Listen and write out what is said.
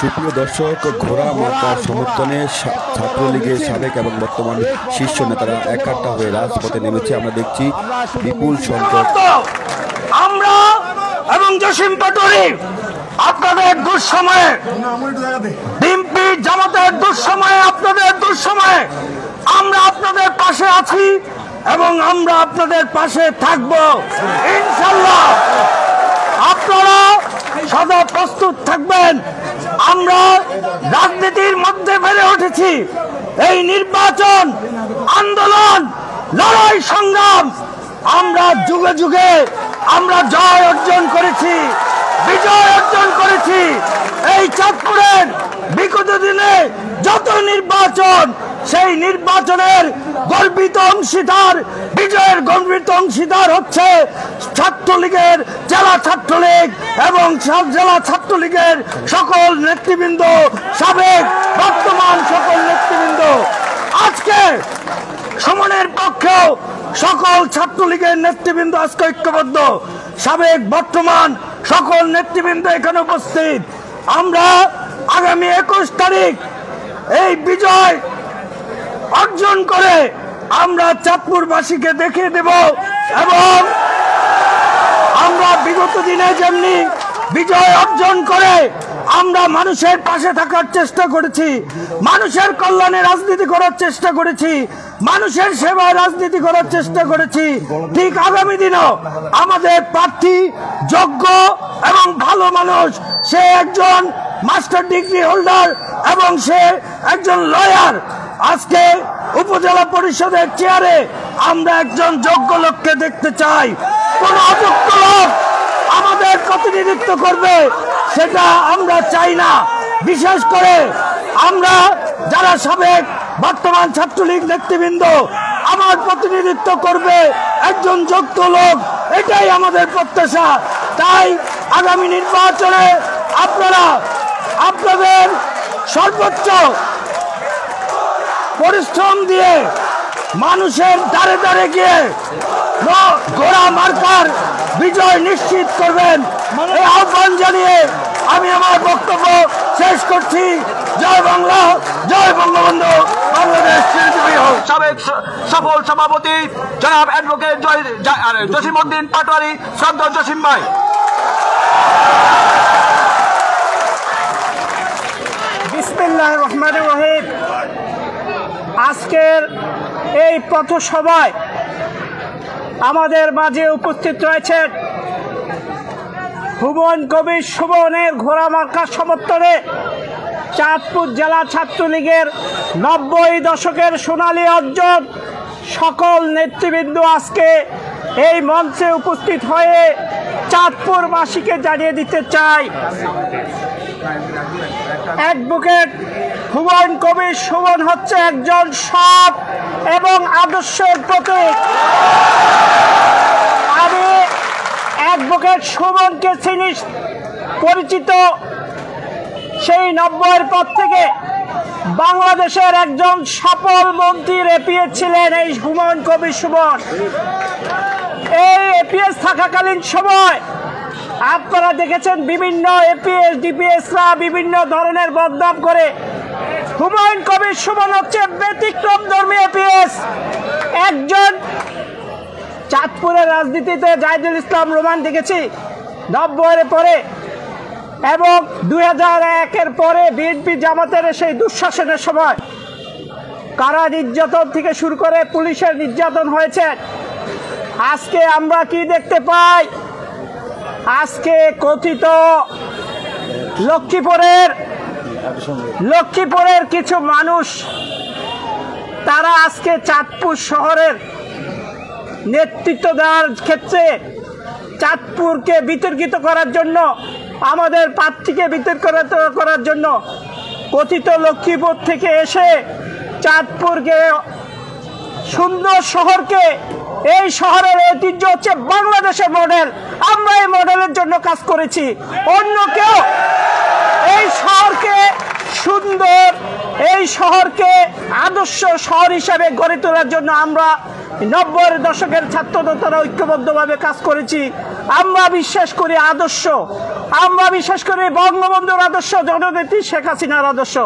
সুপ্রিয় দর্শক, ঘোড়া মার্কার সমর্থনে ছাত্রলীগের সাবেক এবং বর্তমান শীর্ষ নেতারা একাট্টা হয়ে রাজপথে নেমেছে। আমরা দেখছি বিপুল সংখ্যক। আমরা এবং জসিম পাটোয়ারি আপনাদের দুঃসময়ে, বিএনপি জামাতের দুঃসময়ে, আপনাদের দুঃসময়ে আমরা আপনাদের পাশে আছি এবং আমরা আপনাদের পাশে থাকব ইনশাআল্লাহ। আপনারা সদা প্রস্তুত থাকবেন। আমরা রাজনীতির মধ্যে বেড়ে উঠেছি। এই নির্বাচন, আন্দোলন, লড়াই, সংগ্রাম আমরা যুগে যুগে আমরা জয় অর্জন করেছি, বিজয় অর্জন করেছি। এই চাঁদপুরের বিগত দিনে যত নির্বাচন, সেই নির্বাচনের গর্বিত অংশীদার, বিজয়ের গর্বিত অংশীদার হচ্ছে ছাত্রলীগের, জেলা ছাত্রলীগ এবং জেলা ছাত্রলীগের সকল নেতৃবৃন্দ, সাবেক বর্তমান সকল নেতৃবৃন্দ। আজকে সমানের পক্ষেও সকল ছাত্রলীগের নেতৃবৃন্দ আজকে ঐক্যবদ্ধ, সাবেক বর্তমান সকল নেতৃবৃন্দ এখানে উপস্থিত। আমরা আগামী 21 তারিখ এই বিজয় অর্জন করে আমরা চাঁদপুরবাসীকে দেখিয়ে দেব এবং আমরা বিগত দিনে যেমনি বিজয় অর্জন করে আমরা মানুষের পাশে থাকার চেষ্টা করেছি, মানুষের কল্যাণে রাজনীতি করার চেষ্টা করেছি, মানুষের সেবায় রাজনীতি করার চেষ্টা করেছি, ঠিক আগামী দিনও আমাদের প্রার্থী যোগ্য এবং ভালো মানুষ, সে একজন মাস্টার ডিগ্রি হোল্ডার এবং সে একজন লয়ার। আজকে উপজেলা পরিষদের চেয়ারে আমরা একজন যোগ্য লোককে দেখতে চাই। কোন অযোগ্য লোক আমাদের প্রতিনিধিত্ব করবে সেটা আমরা চাই না। বিশেষ করে আমরা যারা সাবেক বর্তমান ছাত্রলীগ নেতৃবৃন্দ, আমার প্রতিনিধিত্ব করবে একজন যোগ্য লোক, এটাই আমাদের প্রত্যাশা। তাই আগামী নির্বাচনে আপনারা আপনাদের সর্বোচ্চ পরিশ্রম দিয়ে মানুষের দ্বারে দ্বারে গিয়ে ঘোড়া মার্কার বিজয় নিশ্চিত করবেন, এই আহ্বান জানিয়ে আমি আমার বক্তব্য শেষ করছি। জয় বাংলা, জয় বঙ্গবন্ধু, বাংলাদেশ চিরজীবী হোক। সাবেক সফল সভাপতি জনাব অ্যাডভোকেট জসিম উদ্দিন পাটোয়ারি, শ্রদ্ধা জসিম ভাই। বিসমিল্লাহির রহমানির রহিম। আজকের এই পথসভায় আমাদের মাঝে উপস্থিত রয়েছেন হুমায়ুন কবির সুমনের ঘোড়া মার্কার সমর্থনে চাঁদপুর জেলা ছাত্রলীগের 90 দশকের সোনালী অর্জন সকল নেতৃবৃন্দ আজকে এই মঞ্চে উপস্থিত হয়ে চাঁদপুরবাসীকে জানিয়ে দিতে চাই, অ্যাডভোকেট হুমায়ুন কবির সুমন হচ্ছে একজন সৎ এবং আদর্শের প্রতীক। আমি অ্যাডভোকেট সুমনকে চিনি, পরিচিত সেই 90-এর পর থেকে বাংলাদেশের একজন সফল মন্ত্রী এপিএস ছিলেন এই হুমায়ুন কবির সুমন। এই এপিএস থাকাকালীন সময় আপনারা দেখেছেন বিভিন্ন এপিএস ডিপিএসরা বিভিন্ন ধরনের বদনাম করে। হুমায়ুন কবির সুমন হচ্ছে ব্যতিক্রম ধর্মী এপিএস, একজন চাঁদপুরের রাজনীতিতে জাহিদুল ইসলাম রোমান দেখেছি 90-এর পরে এবং 2001-এর পরে বিএনপি জামাতের সেই দুঃশাসনের সময় কারা নির্যাতন থেকে শুরু করে পুলিশের নির্যাতন হয়েছে। আজকে আমরা কি দেখতে পাই? আজকে কথিত লক্ষ্মীপুরের কিছু মানুষ, তারা আজকে চাঁদপুর শহরের নেতৃত্ব দেওয়ার ক্ষেত্রে চাঁদপুরকে বিতর্কিত করার জন্য, আমাদের প্রার্থীকে বিতর্কিত করার জন্য কথিত লক্ষ্মীপুর থেকে এসে চাঁদপুরকে, সুন্দর শহরকে, এই শহরের ঐতিহ্য হচ্ছে বাংলাদেশের মডেল, আমরা এই মডেলের জন্য কাজ করেছি। অন্য কেউ এই শহরকে সুন্দর, এই শহরকে আদর্শ শহর হিসাবে গড়ে তোলার জন্য আমরা 90-এর দশকের ছাত্রনেতারা ঐক্যবদ্ধভাবে কাজ করেছি। আমরা বিশ্বাস করি আদর্শ আমরা বিশ্বাস করি বঙ্গবন্ধুর আদর্শ, জননেত্রী শেখ হাসিনার আদর্শ।